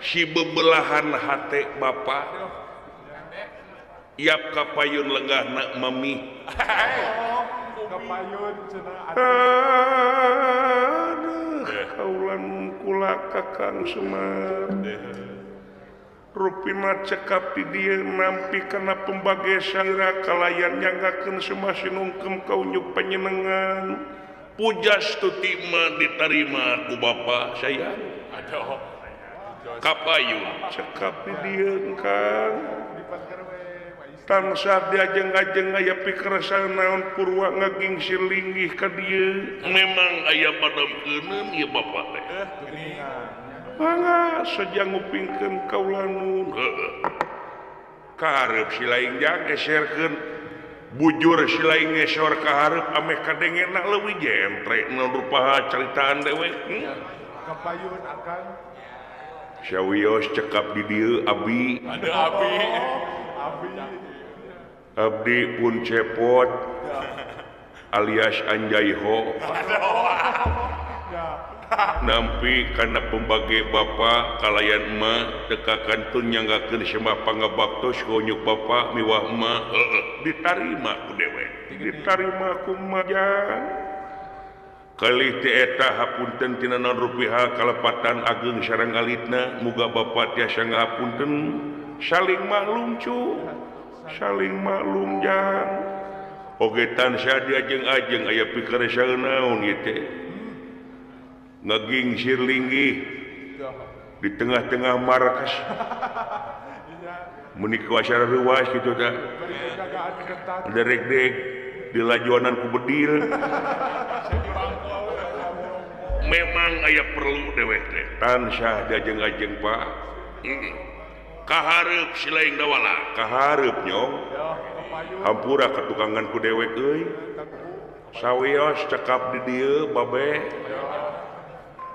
si bebelahan hate Bapak Yap kapayun lenggahna mami kaulan kula Kakang Semar Rupina cekap di dia nampi kena pembage syara kalayan nyanggakeun semasin ungkem kaunyuk panyenengan pujas tutima diterima ku Bapak saya kapayun cekap di dia Kang tansah diajeng-ajeng aya pikeresan naon purwa ngaging silinggih ka dieu memang aya padamkeuneun ieu Bapak teh mangga saja ngupingkeun kaula nun kahareup si laing jang eserkeun bujur si laing ngesor kahareup ameh kadengena leuwih jentre nu rupaha caritaan dewek kapayun akan sawios cekap di dieu abi ada abi abdi pun cepot alias anjaiho nampi karena pembagi Bapak kalayan emak tekakan tun nyanggakeun semah pangabaktos konyuk Bapak miwah emak ditarima ku dewek ditarima ku majang kalih teh eta hapunten tina naon rupiah kalepatan ageng sareng alitna muga Bapak tiasa ngapunten saling maklum cu saling maklum jang oge tansah diajeng-ajeng aya pikeresan naon ieu teh ngaging sirlinggih di tengah-tengah markas menikah acara ruas gitu tak derek-dek di lajuanan ku bedil memang aya perlu dewek teh tansah diajeng-ajeng Pak kahareup si laing dawala kahareup nyong hampura katukangan ku dewek euy sawios cekap di dieu babe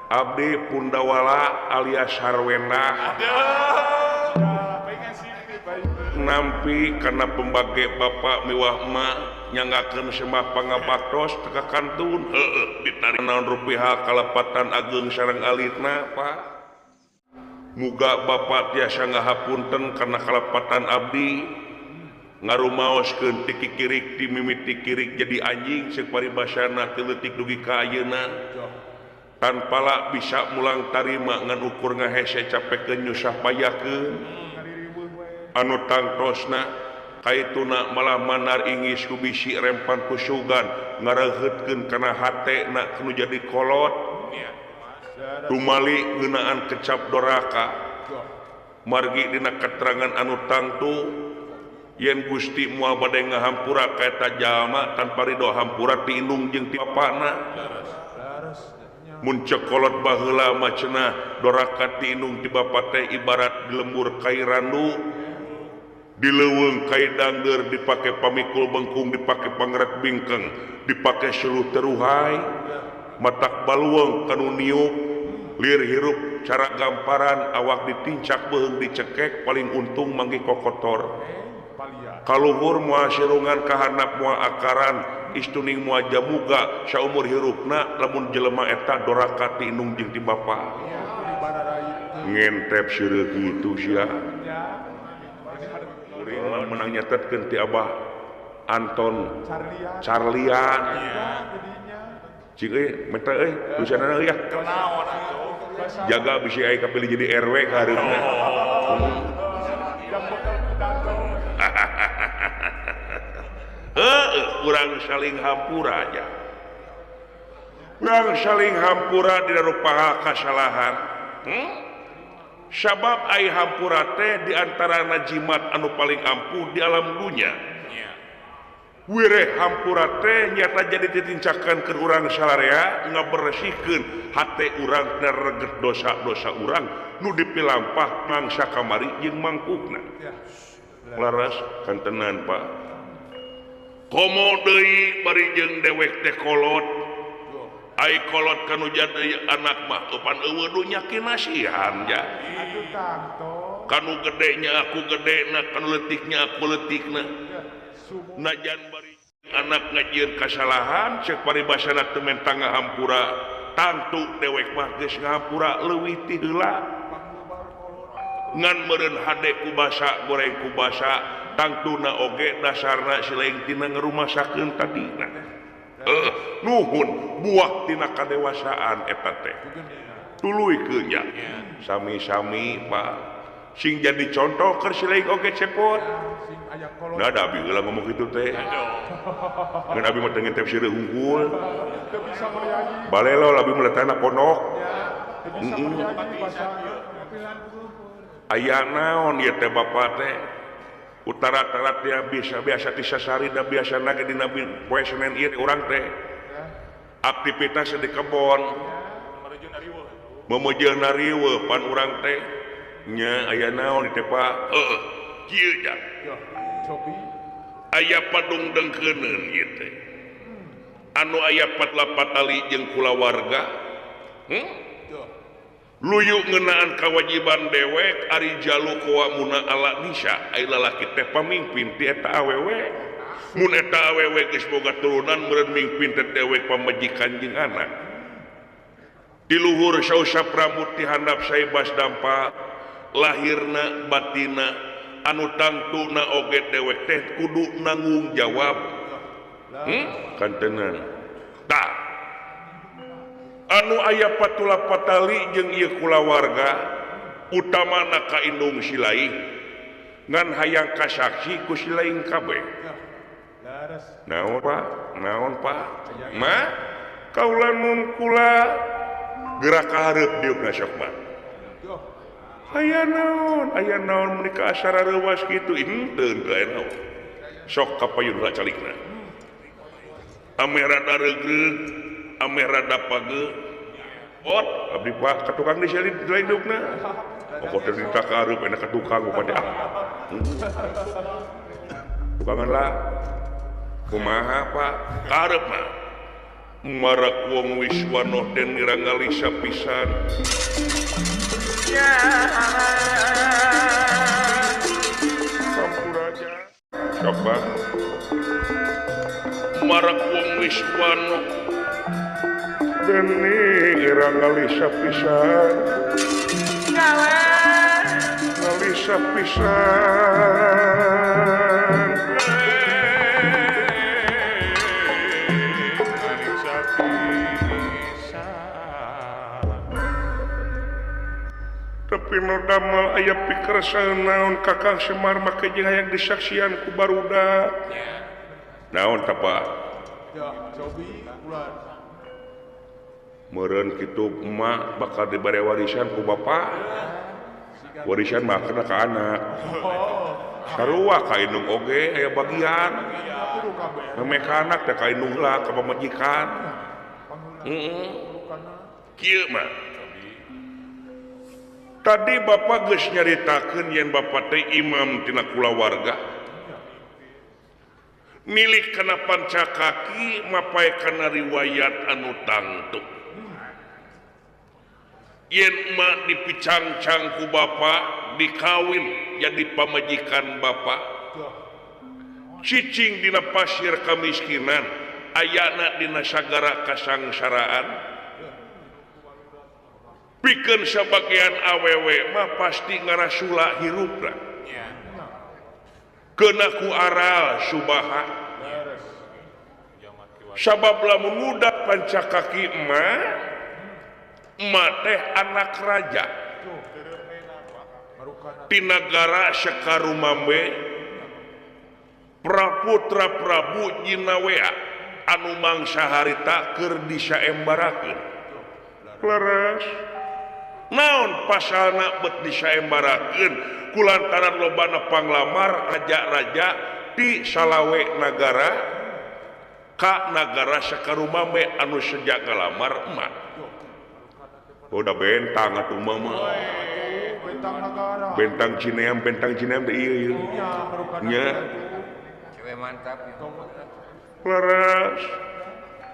abdi Pundawala alias Harwenda nampi karena pembage Bapak miwah emak nyanggakeun semah pangabaktos teka kantun ditarik naon rupiah kalepatan ageng sareng alitna Pak muga Bapak tiasa ngahapunten karena kalepatan abdi ngarumaoskeun ti kikirik ti mimiti kirik jadi anjing ceuk paribasana teu leutik dugi ka ayeuna tanpa lah bisa mulang tarima ngan ukur ngahese capekeun nyusah payakeun anu tangtosna kaituna malah manar ingis ku bisi rempan ku sugan ngareheutkeun kana hatena nu jadi kolot tumali ngeunaan kecap doraka margi dina keterangan anu tangtu yen Gusti moal bade ngahampura ka eta jalma tanpa ridho hampura ti indung jeung ti bapana mun cekolot baheula mah cenah doraka ti indung ti bapa teh ibarat di lembur kai randu di leuweung kai dangdeur dipake pamikul bengkung dipake pangrek bingkeng dipake seueuh teruhai matak baluweung kanu niup lir hirup cara gamparan awak ditincak beheung dicekek paling untung manggi kokotor kaluhur moal sirungan kahandap moal akaran istuning moal jamuga saumur hirupna lamun jelema eta doraka ti indung jeung ti bapa ngentep seureuk kitu sia urang mah menang nyatetkeun ti Abah Anton Carlian cing meta tulisanana ya jaga bisi aya kapilih jadi RW ka hareupna kurang saling hampura aja kurang saling hampura di rupaha kasalahan sabab ai hampura teh diantara najimat anu paling ampuh di alam dunia wireh hampura teh nyata jadi ditincakan ke urang salarea ngabersihkeun hate urang dan reget dosa-dosa urang nu dipilampah mangsa kamari jeung mangkukna laras kantenan Pak komo deui bari jeung dewek teh kolot ai kolot kanu jadi anak mah eupan eueuh du nyakin nasihan ja kanu gedenya aku gedena kanu leutiknya aku leutikna najan bari anak ngajieun kasalahan ceuk paribasana teu mentang ngahampura tangtu dewek mah geus ngapura leuwih ti heula ngan meureun hade ku basa goreng ku basa tangtuna oge dasarna silaing tina ngarumasakeun tadina nuhun buah tina kadewasaan eta teh tuluikeun nya sami-sami Pak sing jadi contoh keur silaing oge cepot nah da abi heula ngomong kitu teh ngan abi mah teu ngintip seureung hungkul balelo abi meletakna pondok aya naon ieu teh Bapak teh utara-tara dia biasa ti sasari da biasana ge dina poe Senen ieu urang teh aktivitas di kebon memujeun nariweuh pan urang teh nya aya naon teh Pak kieu nya aya padung dengkeuneun ieu teh anu aya 48 tali jeung kulawarga luyu ngeunaan kewajiban dewek ari jalu qawamuna ala nisa ai lalaki teh pamimpin ti eta awewe mun eta awewe geus boga turunan meureun mingpin teh dewek pamajikan jeung anak di luhur sausa pramut ti handap saebas dampa lahirna batina anu tangtuna oge dewek teh kudu nanggung jawab kantenan tah anu aya 48 tali jeung ieu kulawarga utamana ka indung silaing ngan hayang kasaksi ku silaing kabeh naon Pak mah kaula nun kula gerak ka hareup diukna sok mah aya naon mun ka asara reuwas kitu henteu teu aya naon sok kapayun heula calikna ame rada regreg ame rada page ot abdi Pak ka tukang di seli lain deukna pokok teh dita ka hareup enak ka tukang pada tukangan lah kumaha Pak ka hareup mah marak wong wiswanoh den niranggalisa pisan ya sampuraja coba marak wong wiswanoh den niranggalisa pisan ngalisa pisan tapi no damel aya pikeresan naon Kakang Semar make jeung hayang disaksian ku barudak naon tah Pak meureun kitu emak bakal dibere warisan ku bapak warisan mah kana ka anak sarua ka indung oge aya bagian meme ka anak teh ka indung lah ka pamajikan kieu mah tadi Bapak geus nyaritakeun yen Bapak teh imam tina kulawarga milik kana pancakaki mapae kana riwayat anu tangtu yen emak dipicang-cang ku Bapak dikawin jadi pamajikan Bapak cicing dina pasir kamiskinan ayana dina sagara kasangsaraan pikeun sabagian awewe mah pasti ngarasula hirupna keuna ku aral subaha sabab lamun budak pancakaki emak teh anak raja di negara Sekarumambe praputra Prabu Jinawea anu mangsa harita keur disaembarakeun leres naon pasalna bet disaembarakeun kulantaran lobana panglamar raja-raja di salawe nagara ka nagara Sekarumambe anu sejak ngalamar emak udah bentang atuh mama bentang Cineam teh ieu nya cewek mantap leres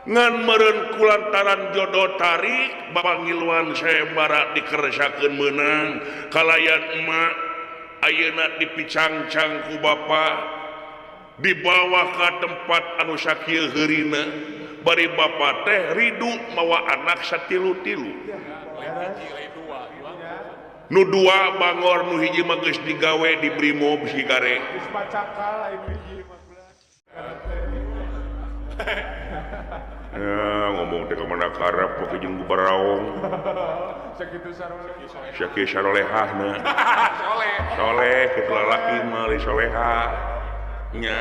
ngan meureun kulantaran jodoh tarik Bapangiluan saembara dikeresakeun meunang kalayan emak ayeuna dipicang-cang ku Bapa dibawa ka tempat anu sakieu heurina bari bapak teh ridu mawa anak satilu-tilu nu dua bangor nu hiji mah geus digawe di Brimob sigare Geus pacakal lain hiji 15. ya ngomong teh kemana karep pake jeung baraong Sakitu saroleh. syaki sarolehahna soleh kitu lalaki mah li soleha nya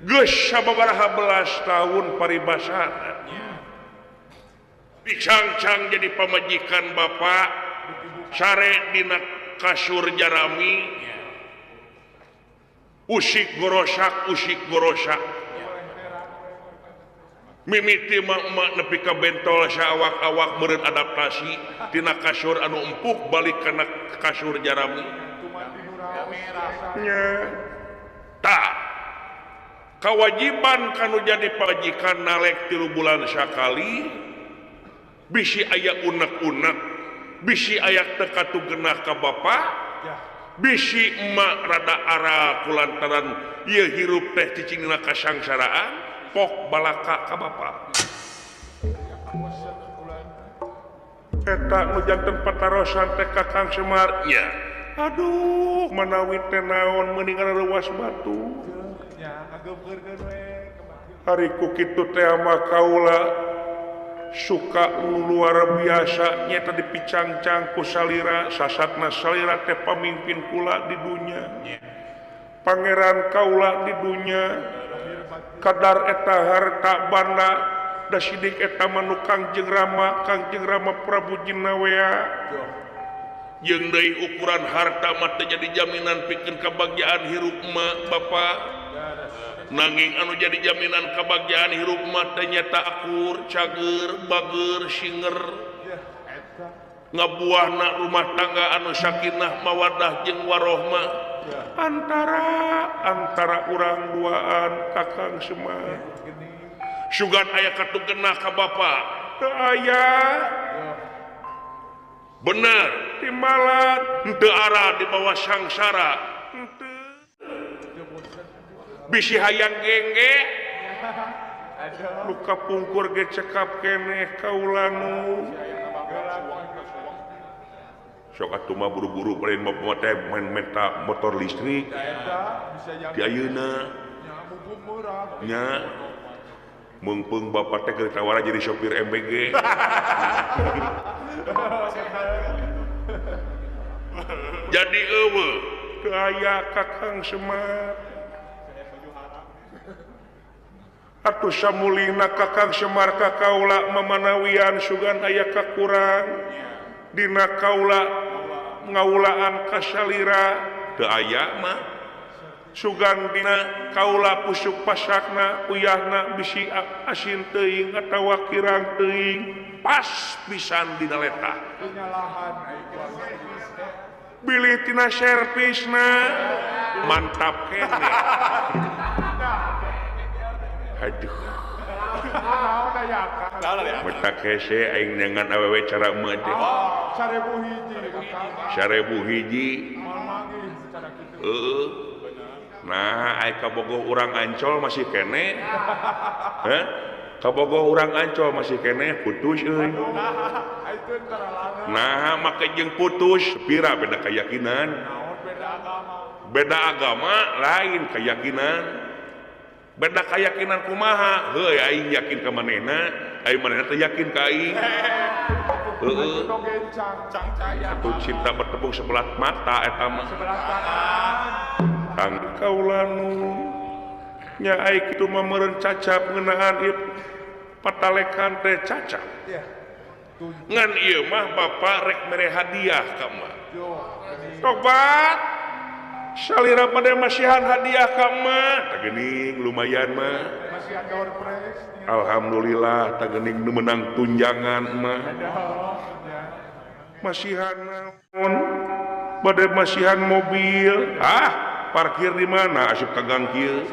geus sababaraha belas tahun paribasana dicangcang jadi pamajikan bapak sare dina kasur jarami usik gorosak mimiti mak nepi ka bentol saawak-awak meureun adaptasi tina kasur anu empuk balik kana kasur jarami nya tah kewajiban kanu jadi pajikan nalek 3 bulan sakali bisi aya unek-unek bisi aya teu katugenah ka bapa bisi emak rada ara kulantaran ieu hirup teh cicingna kasangsaraan pok balaka ka bapa eta nu janten patarosan teh Kakang Semar nya aduh manawi teh naon mending leuwas batu hari ku kitu teh mah kaula suka luar biasa nyata dipicangcang ku salira sasatna salira teh pamimpin kula di dunya pangeran kaula di dunya kadar eta harta banda da sidik eta manu Kangjeng Rama Prabu Jinawea jeung deui ukuran harta mah teh jadi jaminan pikeun kabagjaan hirup mah bapa nanging anu jadi jaminan kabagjaan hirup mah teh nyata akur cager bager singer ngabuahna rumah tangga anu sakinah mawadah jeung warohmah antara urang duaan Kakang Semar sugan aya katugenah ka bapa teu aya bener timbalan henteu ara di bawah sangsara henteu bisi hayang gengge luka pungkur ge cekap keneh kaula nu sok atuh mah buru-buru lain mah teh main meta motor listrik di ayeuna nya meungpeung bapak teh keur tawara jadi sopir MBG jadi eueuh teu aya Kakang Semar atuh samulina Kakang Semar ka kaula mamanawian sugan aya kakurang dina kaula ngaulaan kasalira teu aya mah sugan dina kaula pusuk pasakna uyahna bisi asin teuing atawa kirang teuing pas pisan dina letah bilih tina servisna mantap kene aduh meta kese aing dengan awewe cara eumeuh teh 1000 hiji nah ai kabogoh urang Ancol masih kene kabogoh urang Ancol masih kene putus euy nah make jeung putus pira beda keyakinan beda agama lain keyakinan beda keyakinan kumaha heuy aing yakin ka manehna aing manehna teh yakin ka aing heueuh atuh cinta bertepuk sebelah mata eta mah kang kaula nu nya ai kitu mah meureun cacap ngeunaan ieu patalekan teh cacap ngan ieu mah bapa rek mere hadiah ka mah tobat salira pada masihan hadiah ka mah tageuning lumayan mah masihan door prize alhamdulillah tageuning nu menang tunjangan mah masihan naon bade masihan mobil parkir di mana asup ka gang kieu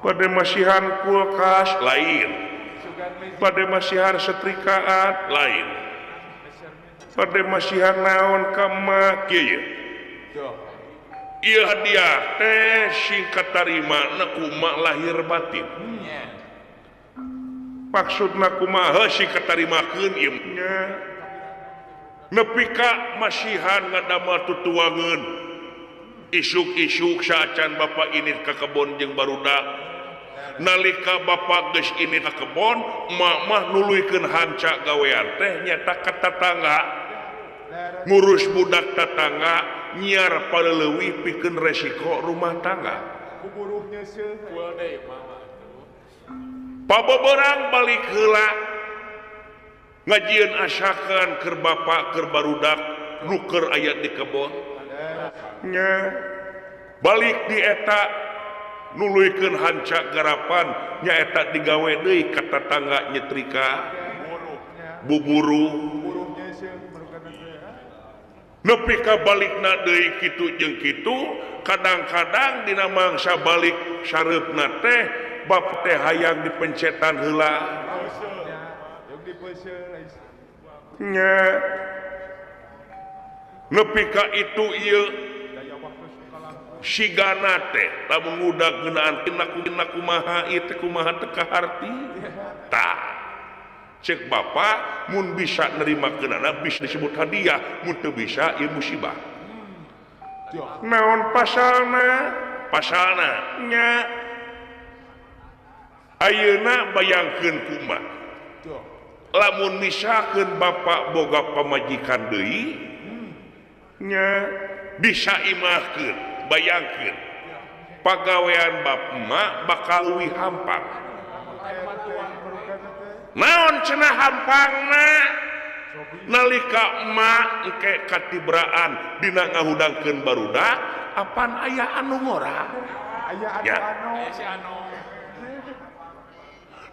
bade masihan kulkas lain bade masihan setrikaan lain bade masihan naon ka mah kieu Ieu hadiah teh singkat tarimana kumaha lahir batin. Maksudna kumaha singkat tarimakeun ieu nya. Nepi ka masihan ngadamel tutuangeun. Isuk-isuk saacan bapa ini ka kebon jeung barudak. Nalika bapa geus ini ka kebon, emak mah nuluykeun hanca gawean teh nyata ka tatangga. Ngurus budak tatangga, nyiar paleuwih pikeun resiko rumah tangga. Kuburuhnya seueur deui mama. Paboberang balik heula. Ngajieun asakeun keur bapa keur barudak nu keur aya di kebon. Nya balik di eta nuluykeun hanca garapan nyaeta digawe deui ka tatangga nyetrika buburu nepi ka balikna deui kitu jeung kitu kadang-kadang dina mangsa balik sareupna teh bapa teh hayang dipencetan heula nya nepi ka itu ieu sigana teh lamun ngudag ngeunaan tina kumaha ieu teh kumaha teu kaharti tah cek bapa mun bisa nerimakeunana bisa disebut hadiah mun teu bisa ieu musibah naon pasalna nya ayeuna bayangkeun kumaha lamun misalkeun bapa boga pamajikan deui nya bisa imahkeun bayangkeun pagawean emak bakal leuwih hampang naon cenah hampangna nalika emak engke katibraan dina ngahudangkeun barudak apan aya anu ngora aya anu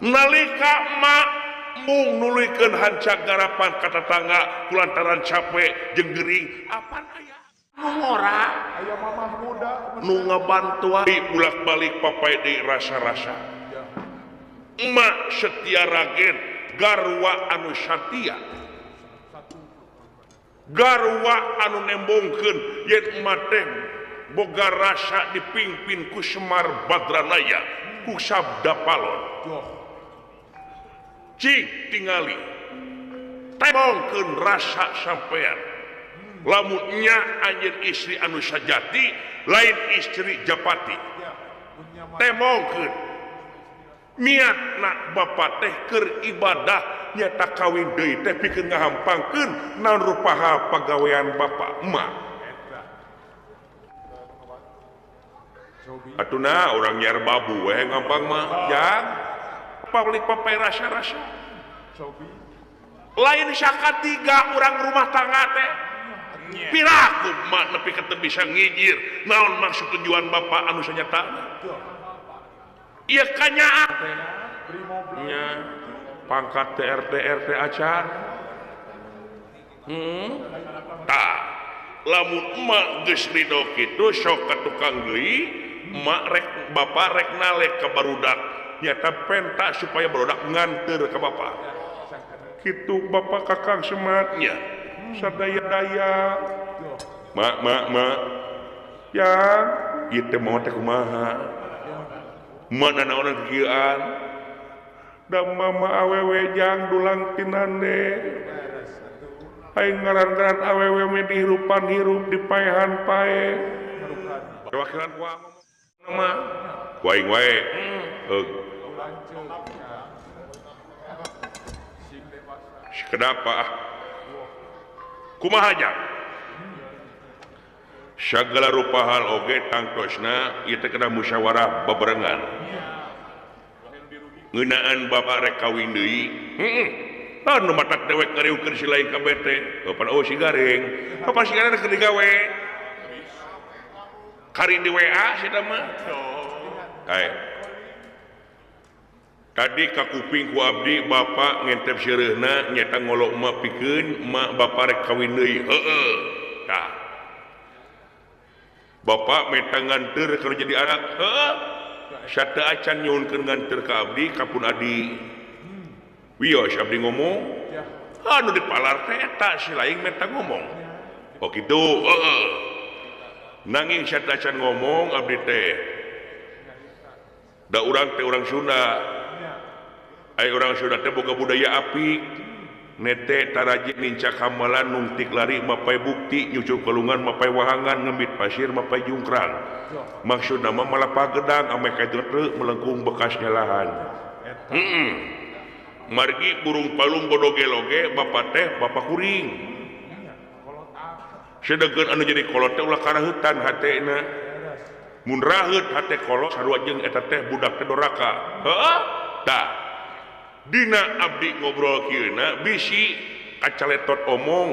nalika emak mung nuluykeun hanca garapan ka tatangga kulantaran capek jeung gering apan aya anu ngora aya mamah muda nu ngabantuan bulak-balik papai deui rasa-rasa emak setia ragen garwa anu satia garwa anu nembongkeun yen emak teh boga rasa dipingpin ku Semar Badranaya ku sabda palon cik tingali tembongkeun rasa sampean lamun nya anjeun istri anu sajati lain istri japati tembongkeun niatna bapa teh keur ibadah nyata kawin deui teh pikeun ngahampangkeun naon rupaha pagawean bapa emak atuna urang nyiar babu we ngampang mah jang pablik papai rasa-rasa lain sakatiga urang rumah tangga teh piraku mak nepi ka teu bisa ngijir naon maksud tujuan bapa anu sanyatana ieu kanyaan nya pangkat RT acar tah lamun emak geus ridho kitu sok ka tukang deui emak rek bapa rek nalek ka barudak nyata penta supaya barudak nganter ka bapa kitu bapa kakang sematnya sadaya-daya mak ya ieu teh mau teh kumaha mana naon kieuan da mama awewe jang dulang tinande aing ngaran-ngaran awewe me dihirupan hirup dipaehan pae wakilan ku mah ku aing wae kenapa kumaha jang sagala rupa hal oge tangtosna ieu teh kana musyawarah babarengan ngeunaan bapa rek kawin deui anu matak dewek ngarieukeun si lain kabeh teh kapan si gareng kapan si gareng keur digawe kari di WA sia mah tadi ka kuping ku abdi bapa ngentep seureuna nyata ngolok emak pikeun emak bapa rek kawin deui heueuh tah bapa meta nganter kalau jadi anak sata acan nyuhunkeun nganter ka abdi kapun adi wios abdi ngomong anu dipalar teh eta si laing meta ngomong oh kitu nanging syatacan ngomong abdi teh da urang teh urang Sunda aya urang Sunda teh boga budaya apik nete tarajik nincak hamalan nungtik lari mapai bukti nyucuk kelungan mapai wahangan ngembit pasir mapai jungkrang maksud nama malah pagedang ame kaitreuk melengkung bekasnya lahan margi burung palung bodoge-loge bapak teh bapak kuring sedegeun anu jadi kolot teh ulah karahutan hatena mun raheut hate kolot sarua jeung eta teh budak teh doraka heuh tah dina abdi ngobrol kieuna bisi kacaletot omong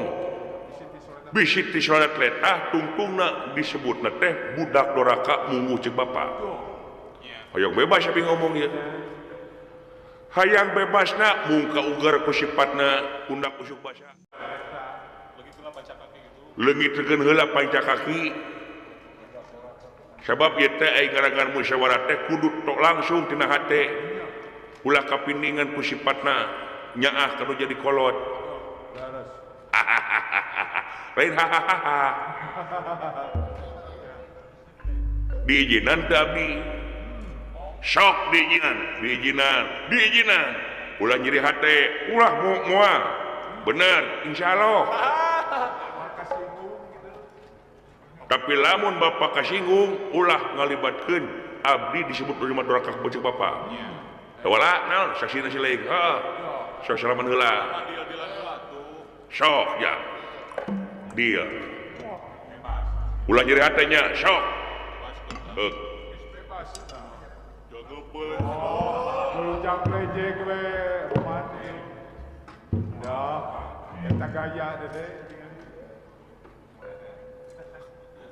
bisi ti solat letah tungtungna disebutna teh budak doraka mungu ceuk bapa hoyong bebas abi ngomong ieu hayang bebasna mung kaugar ku sifatna undak usuk basa leungitkeun heula panca kaki sabab ieu teh aya ngarangan musyawarah teh kudu tok langsung tina hate ulah kapindingan ku sifatna nyaah kanu jadi kolot lain hahaha diijinan teu abdi sok diijinan ulah nyeri hate ulah moal bener insyaallah tapi lamun bapak kasinggung ulah ngalibatkeun abdi disebut urima doraka beuceuk bapak wala naon saksina sileung sok salaman heula sok ya dia ulah nyeri hatenya sok Melunjak lejek we romantis. Dah, eta gaya deh.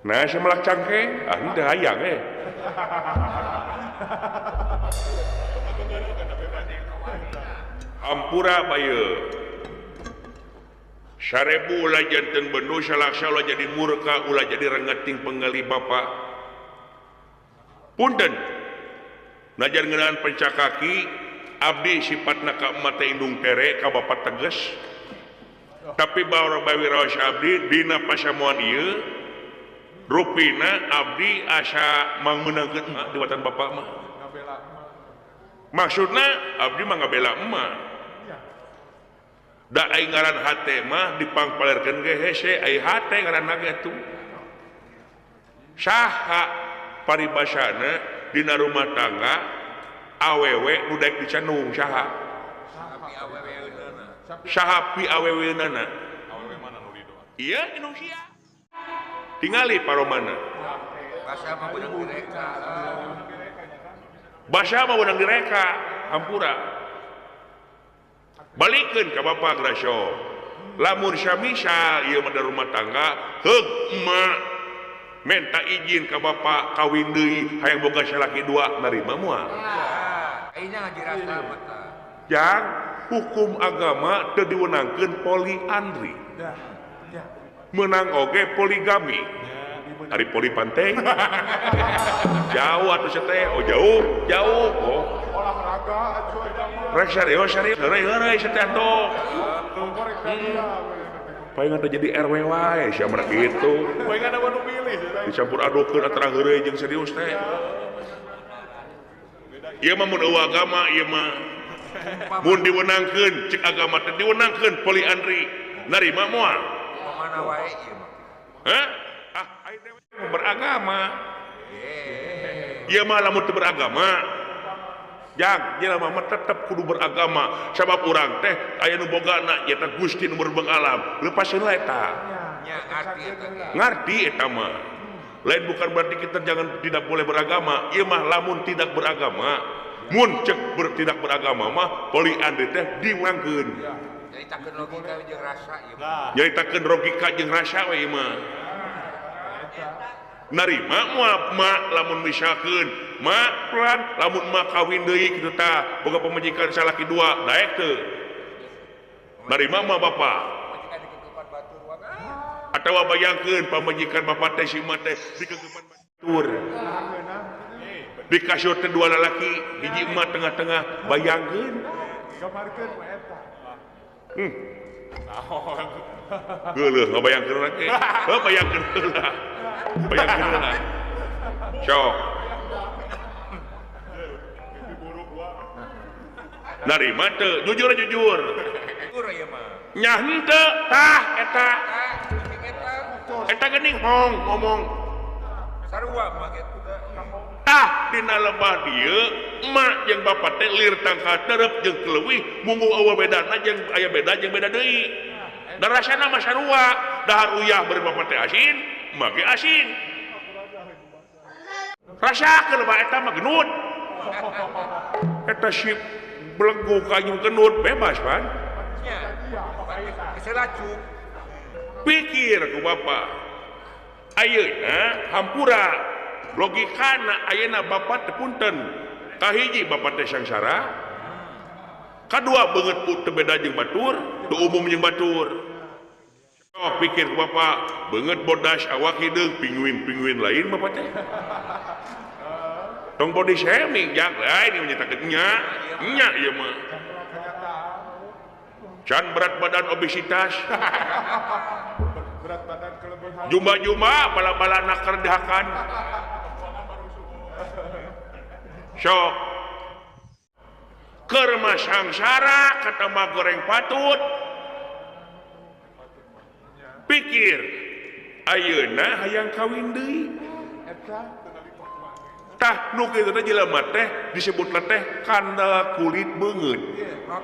nah saya melak cangkeng ini dah hayang hampura baye sarebu ulah janten benu salaksa ulah jadi murka ulah jadi rengeting penggali bapak punten najar ngeunaan pencakaki abdi sifatna ka mata indung tere ka bapak tegas tapi bawa bawi rawas abdi dina pasamuan ieu rupina abdi asa mangeuneukeun di watan bapak mah maksudna abdi mah ngabela emak da ai ngaran hate mah dipangpalerkeun ge hese ai hate ngaranna ge atuh saha paribasana dina rumah tangga awewe nu daek dicanung saha pi aweweunana awewe mana nu didoa ieu Indonesia tingali paromana basa mah beunang direka basa mah beunang direka hampura balikeun ka bapak grasyo lamun samisa ieu mah rumah tangga heug emak minta izin ka bapak kawin deui hayang boga salaki dua narima moal ayeuna ngaji rasa mata yang hukum agama teu diweunangkeun poliandri menang oge poligami hari poli panteng jauh atuh teh jauh Olahraga rek serius heureuy teh atuh palingan teh jadi RW wae sia mah kitu palingan anu milih dicampur adukeun antara heureuy jeung serius teh ieu mah mun eueuh agama ieu mah mun diweunangkeun cek agama teh diweunangkeun poliandri narima moal mana wae ieu mah hah ai teh beragama ieu mah lamun teu beragama jang jelema mah tetep kudu beragama sabab urang teh aya nu bogana eta Gusti nu berbeng alam lepaskeun lah eta nya ngarti eta mah lain bukan berarti kita jangan tidak boleh beragama ieu mah lamun tidak beragama mun cek tidak beragama mah poliandri teh diwangkeun nyaritakeun logika jeung rasa ieu mah nyaritakeun logika jeung rasa we mah narima moal mak lamun misalkeun mak pelan lamun mak kawin deui kitu tah boga pamajikan salaki dua daek teu narima mah bapa atawa bayangkeun pamajikan bapa teh si mah teh dikegepan batur dikasih teh dua lalaki hiji emak tengah-tengah bayangkeun gamarkeun mah eta geuleuh ngabayangkeun lagi bayangkeun heula Bayangkeun lah. Sok. Narima teu? Jujur. Jujur ya mah. Nya henteu tah eta geuning hong ngomong. Sarua mah gitu. Tah dina lebah dieu emak jeung bapa teh lir tangka terep jeung keleuwih munggu eueuh bedana jeung aya beda jeung beda deui. Da rasana mah sarua, dahar uyah bari bapa teh asin, emak ge asin. Rasakeun mah eta mah genut. Eta si belenggu kanyu genut bebas pan. Nya. Keselacuk. Pikir ku bapa. Ayeuna hampura logikana ayeuna bapa teh punten. Kahiji bapa teh sangsara. Kadua beungeut teu beda jeung batur, teu umum jeung batur. Oh, pikir ku bapa, beungeut bodas awak hideung pinguin lain bapa teh. Tong body shaming jak lain ieu nyatakeun nya ieu mah. Can berat badan obesitas. Berat badan kelebihan. Jumba bala-bala nakar dihakan. Sok. Keur mah sangsara kata mah goreng patut. Pikir ayeuna hayang kawin deui. Eta Tah nu kitu teh jelema teh disebutna teh kanda kulit beungeut.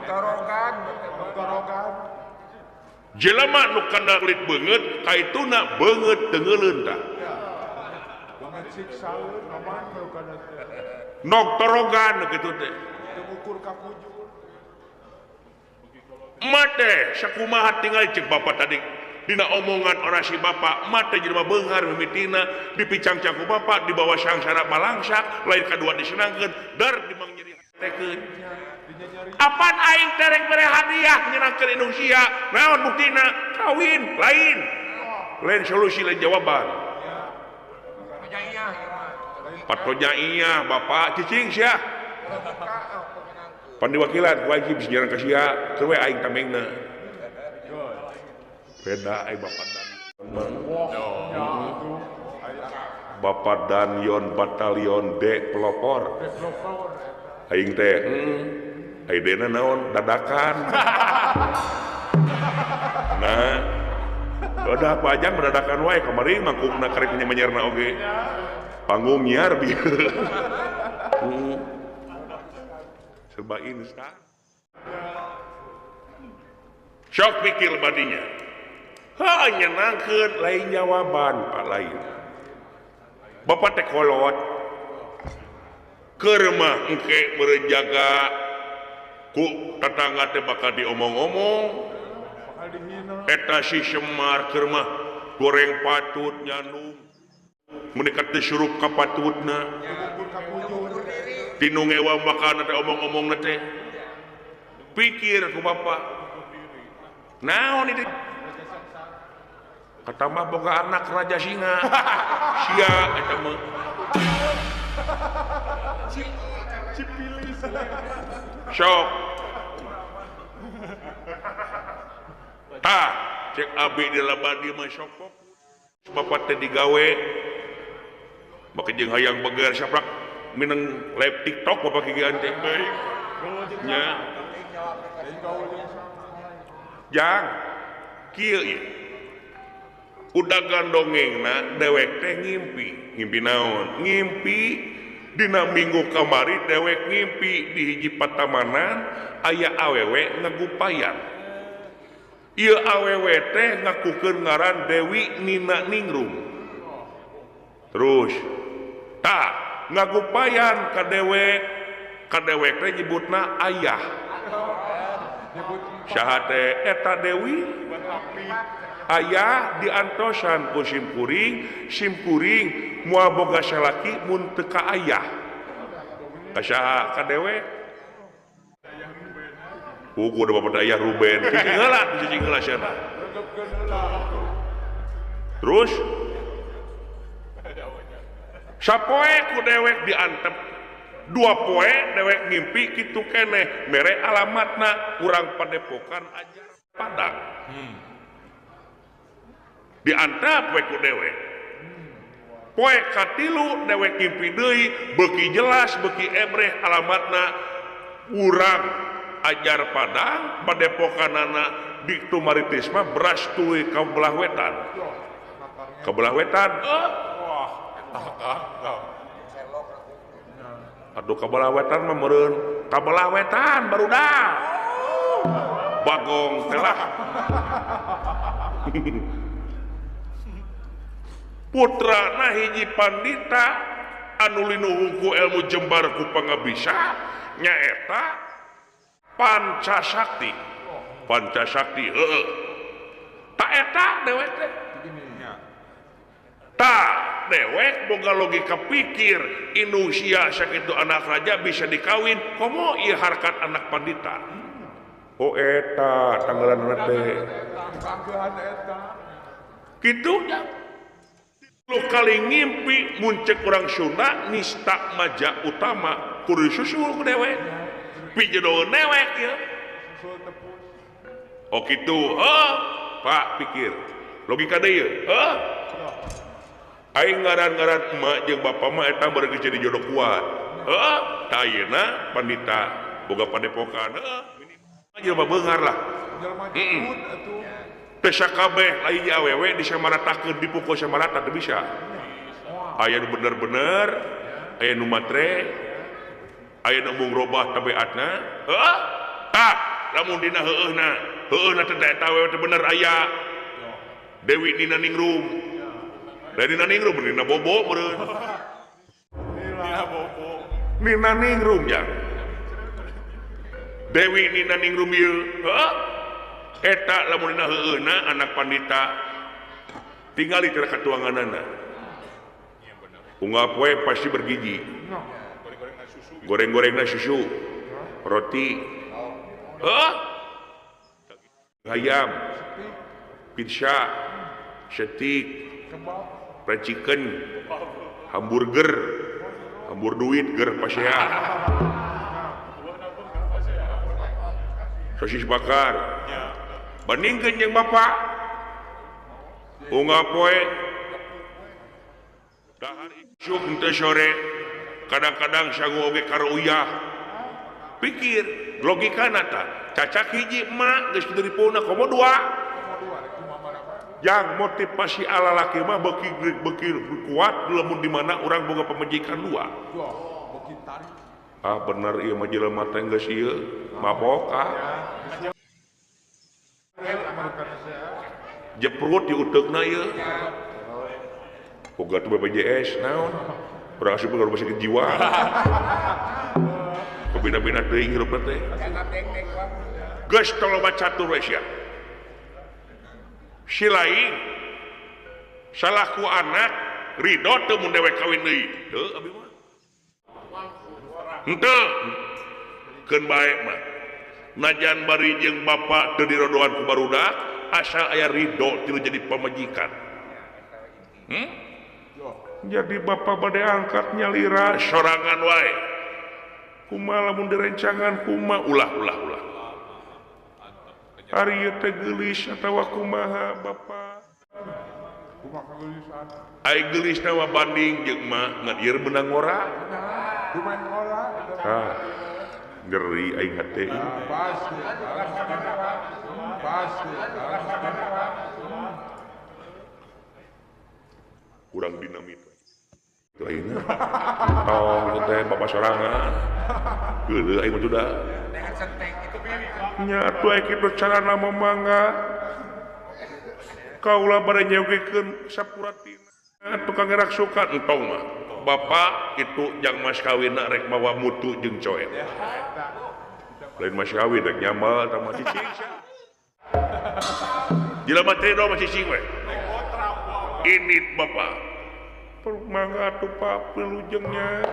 Torogan. Jelema nu kanda kulit beungeut kaituna beungeut teu ngeuleuh tah. banget siksa aman baru kana teh. Nok torogan kitu teh. Teu ngukur ka kujur. Mate sakumaha tinggal cek bapa tadi dina omongan orasi bapa mate jelema beunghar mimitina dipicang-cang ku bapa dibawa sangsara balangsak lain kadua disenangkeun dar dimang nyeri tekeun apan aing terek bere hadiah nyenangkeun indung sia naon buktina kawin lain solusi lain jawaban Penyaiyah ya mah. patonya iya bapa cicing sia pandiwakilan wajib sejarah ka sia keur we aing tamengna beda Bapak dan Bapak Danyon Batalion D pelopor aing teh aidena naon dadakan nah udah apa aja mendadakan wae kamari mangkungna karek menyerna oge panggung nyiar bieu serba instan sok pikir badinya nyenangkeun lain jawaban Pak lain Bapak teh kolot keur mah engke meureun jaga ku tetangga teh bakal diomong-omong Bakal dihina. eta si Semar keur mah goreng patut nyandung mendekat teh surup ka patutna Ngukur ka kujur. tinu ngewa bakal teh omong-omongna teh pikir ku Bapak naon itu kata mah boga anak raja singa sia eta mah Cipilis. sok tah cek abi di labadi mah sok bapak teh digawe make jeung hayang beger saprak mineng live TikTok bapak kigian teh nya jang kieu ieu udah gandongengna dewek teh ngimpi naon ngimpi dina minggu kamari dewek ngimpi di hiji patamanan aya awewe ngagupayan ieu awewe teh ngakukeun ngaran Dewi Nina Ningrum terus tah ngagupayan ka dewek teh nyebutna ayah saha teh eta Dewi ayah diantosan ku simkuring moal boga salaki mun teu ka ayah ka saha ka dewek ku da bapak ayah Ruben cicing heula sia terus sapoe ku dewek diantep 2 poe dewek ngimpi kitu keneh mere alamatna urang padepokan ajar Padang diantap we ku dewek poe katilu dewek ngimpi deui beuki jelas beuki ebreh alamatna urang ajar Padang padepokanana di Tumaritis mah beras tuluy ka belah wetan ka belah wetan aduh ka belah wetan mah meureun ka belah wetan barudak bagong telah putra na hiji pandita anu linuhung ku ilmu jembar ku pangabisa nyaeta Pancasakti heueuh ta eta dewek teh ta dewek boga logika pikir inusia sakitu anak raja bisa dikawin komo ieu harkat anak pandita oh eta tanggalan teh Banggaan eta. kitu nya lu kali ngimpi muncul orang Sunda nista maja utama kudu susul ku dewek pijedoan dewek ya Susul tepus. oh gitu pak pikir logika deui aing ngaran-ngaran emak jeung bapa mah eta bareng jadi jodoh kuat tah ayeuna pandita boga padepokan jelema beungar lah Jelema jeput atuh. teu sakabeh lain awewe disamaratakeun dipukul samarata teu bisa aya nu bener-bener aya nu matre aya nu mung robah tabiatna lamun dina heueuhna teh eta awewe teh bener aya Dewi dina ningrum dari dina ningrum dina bobo meureun dina ningrum ya Dewi dina ningrum ieu eta lamun dina heueuhna anak pandita tingali teh katuanganana unggal poe pasti bergiji goreng-gorengna susu roti ayam pizza steak fried chicken hamburger hambur duit ger pasea sosis bakar bandingkeun jeung bapak unggal poe dahar isuk henteu sore kadang-kadang sangu oge karuyah pikir logikana ta cacak hiji emak geus kitu dipuna komo dua yang motivasi ala laki mah beki kuat lamun di mana urang boga pamajikan dua Beuki tarik. bener ieu mah jelema teh geus ieu mabok jeprut di uteukna ieu boga tuh BPJS naon urang asup ka rumah sakit jiwa kebina-bina teuing hirupna teh geus tong loba catur we sia si lain salaku anak ridho teu mun dewek kawin deui teu abi mah henteu keun bae mah najan bari jeung bapa teu dirodoan ku barudak asal aya ridho tilu jadi pamajikan jadi bapak bade angkat nyalira sorangan wae kumaha lamun direncangan kumaha ulah ari ieu teh geulis atawa kumaha bapak Kumaha kageulisan. ai geulisna mah banding jeung mah ngan ieu benang ora Dumain olah eta. ngeri aing hate Pasti. kurang dinamit itu ayeuna tong itu teh bapak sorangan geuleuh aing mah sudah dengan centeng itu nya atuh aya kitu carana mamangga kaula bade nyeugikeun sapuratina tukang gerak suka entong mah bapak itu jang mas kawinna rek mawa mutu jeung coet lain mas kawin rek nyamal tah mah cicing jelema teh do mah cicing we init bapak mangga atuh pak pelujengnya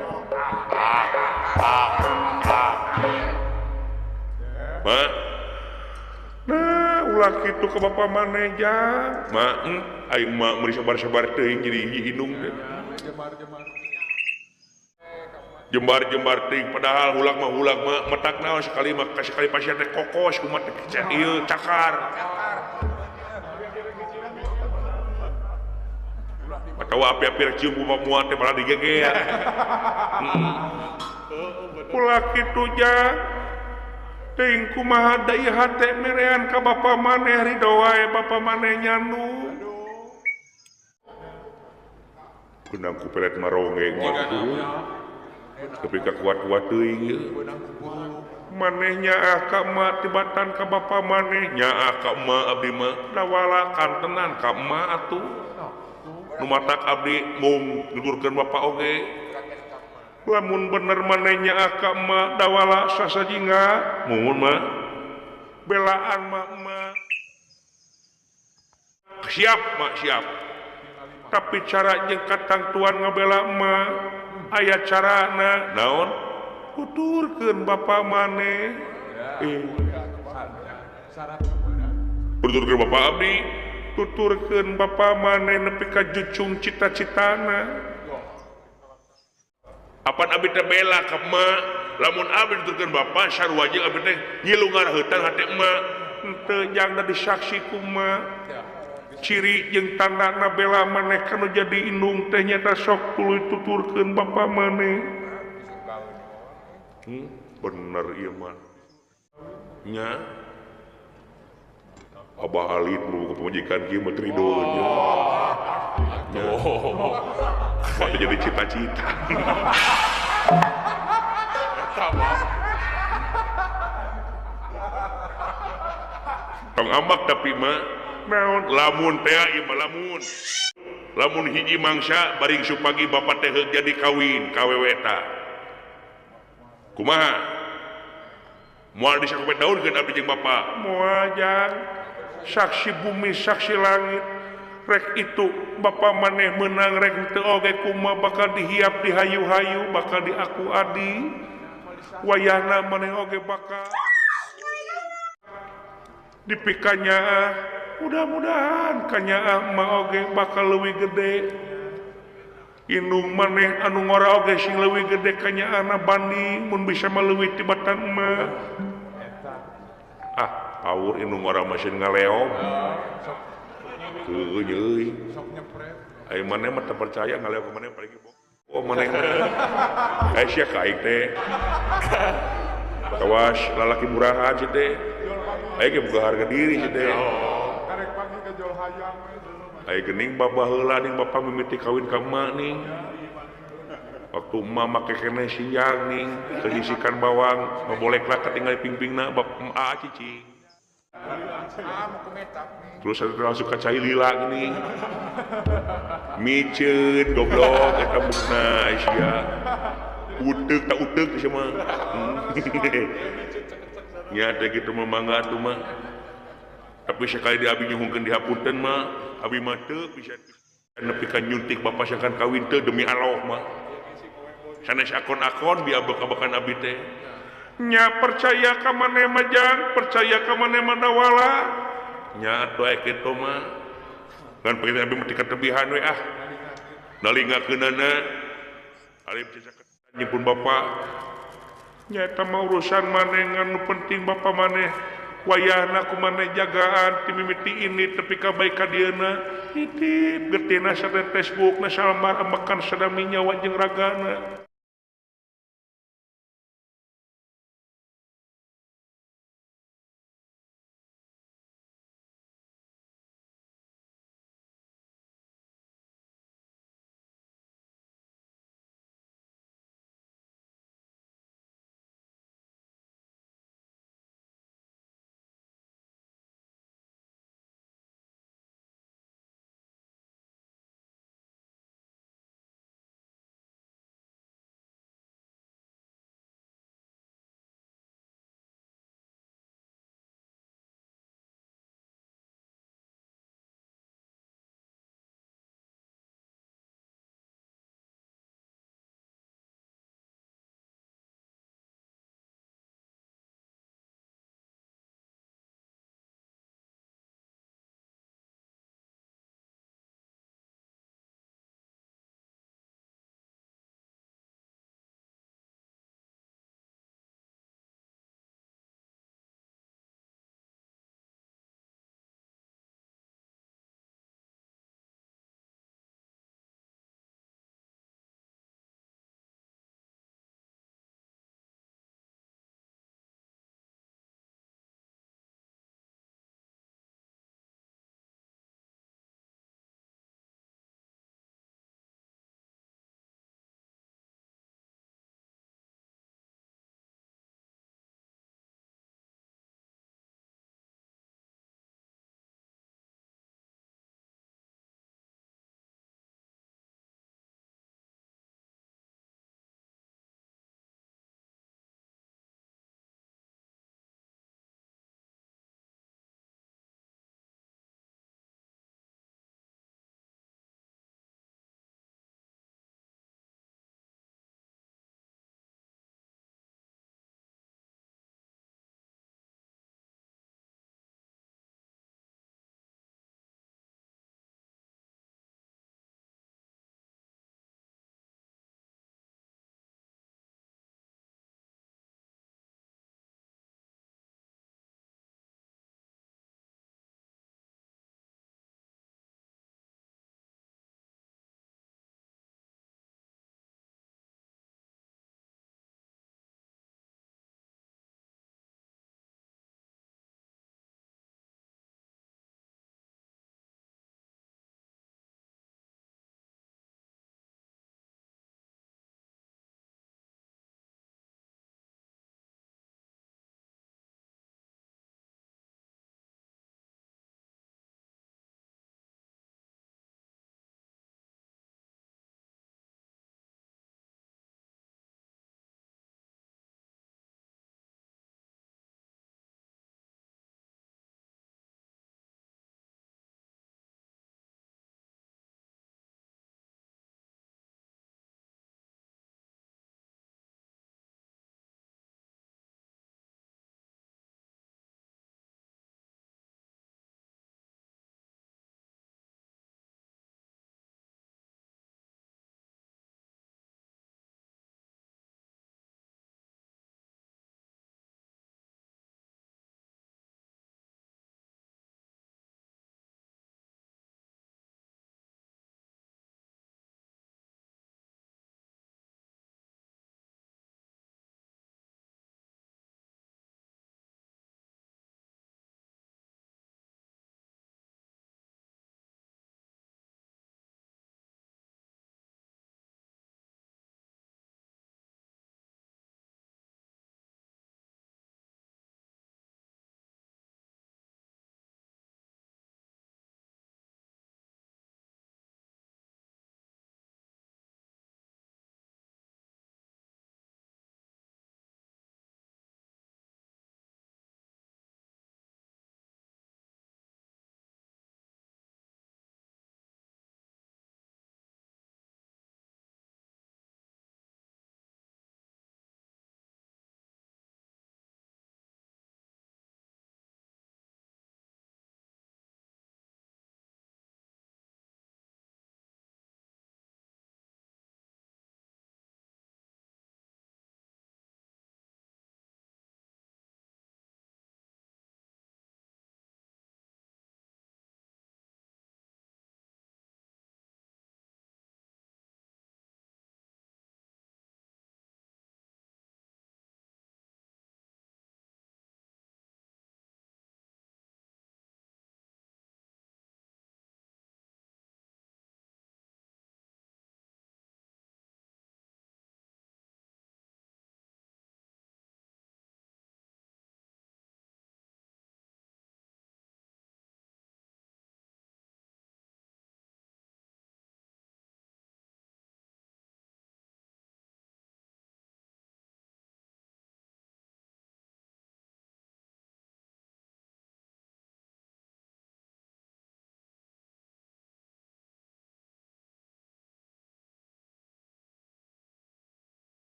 mak nah ulah kitu ke bapak maneja mak aing mak meuli sabar-sabar teuing jadi hiji indung teh jembar teuing padahal hulag mah metak naon sekali mah sekali pasien teh kokos kumaha teh ieu cakar atau api-api rek cium ku muat teh malah digegean. Ulah kitu ja teuing kumaha deui hate merean ka bapa maneh ridho wae bapa maneh nyandu. Kunang ku pelet marongeng waktu tapi kakuat-kuat teuing ye. Manehnya ka emak tibatan ka bapa maneh nyaah ka emak abdi mah dawala kantenan ka emak atuh. Nu matak abdi mung nuturkeun bapa oge. Lamun bener manehnya ka emak dawala sasajingga mumun mah belaan mah emak. Siap mak siap. Tapi cara jeung katang tuan ngabela emak aya carana naon? Tuturkeun bapa maneh. Tuturkeun bapa abdi, tuturkeun bapa maneh nepi ka jucung cita-citana. Apan abdi teh bela ka emak, lamun abdi tuturkeun bapa sarua jeung abdi teh ngilu ngaraheutang hate emak, henteu jang da disaksi ku emak. Ciri jeung tandana bela maneh kana jadi indung teh nyata sok tuluy tuturkeun bapa maneh. Bener ieu mah nya Abah Halid nu pemajikan kieu mah ridho nya mata jadi cita-cita tong ambak tapi mah naon lamun teh ieu mah lamun hiji mangsa baring supagi bapa teh jadi kawin kaweweta kumaha moal disakupet daunkeun abdi jeung bapa moal jang saksi bumi saksi langit rek itu bapa maneh meunang rek teu oge kumaha bakal dihiap dihayu-hayu bakal diaku adi wayahna maneh oge bakal dipikanya mudah-mudahan kanyaah mah oge bakal leuwih gede indung maneh anu ngora oge sing leuwih gede kanyaana banding mun bisa maleuwih tibatan emak awur indung ngora mesin ngaleong heuh euy ai maneh mah teu percaya ngaleong maneh paling oh maneh ai sia ka aing teh kawas lalaki murahan si teh ai ge boga harga diri si teh karek pagi ke jol hayang ai geuning bapa heula ning bapa mimiti kawin ka emak ning waktu emak make keneh sinjang ning keisikan bawang ngaboleklah katinggal pingpingna bap cici terus ada langsung ka cai lila gini miceun goblok eta bukna sia uteuk tak uteuk sia mah nya teh kitu mah mangga atuh mah tapi sekali di abi nyuhungkeun dihapunten mah abi mah teu bisa nepi ka nyuntik bapa sakan kawin teu demi Allah mah sanes akon-akon biabek-abekan abi teh nya percaya ka maneh mah jang percaya ka maneh mah dawala nya atuh aya kitu mah ngan pengen abi mah dikatebihan we nalingakeunana alif cacakeun nyipun bapa nya eta mah urusan maneh ngan penting bapa maneh wayahna kumaneh jagaan ti mimiti ini tepi ka bae ka dieuna titip getina satetes Facebook na salamar ambekan sadami nyawa jeung ragana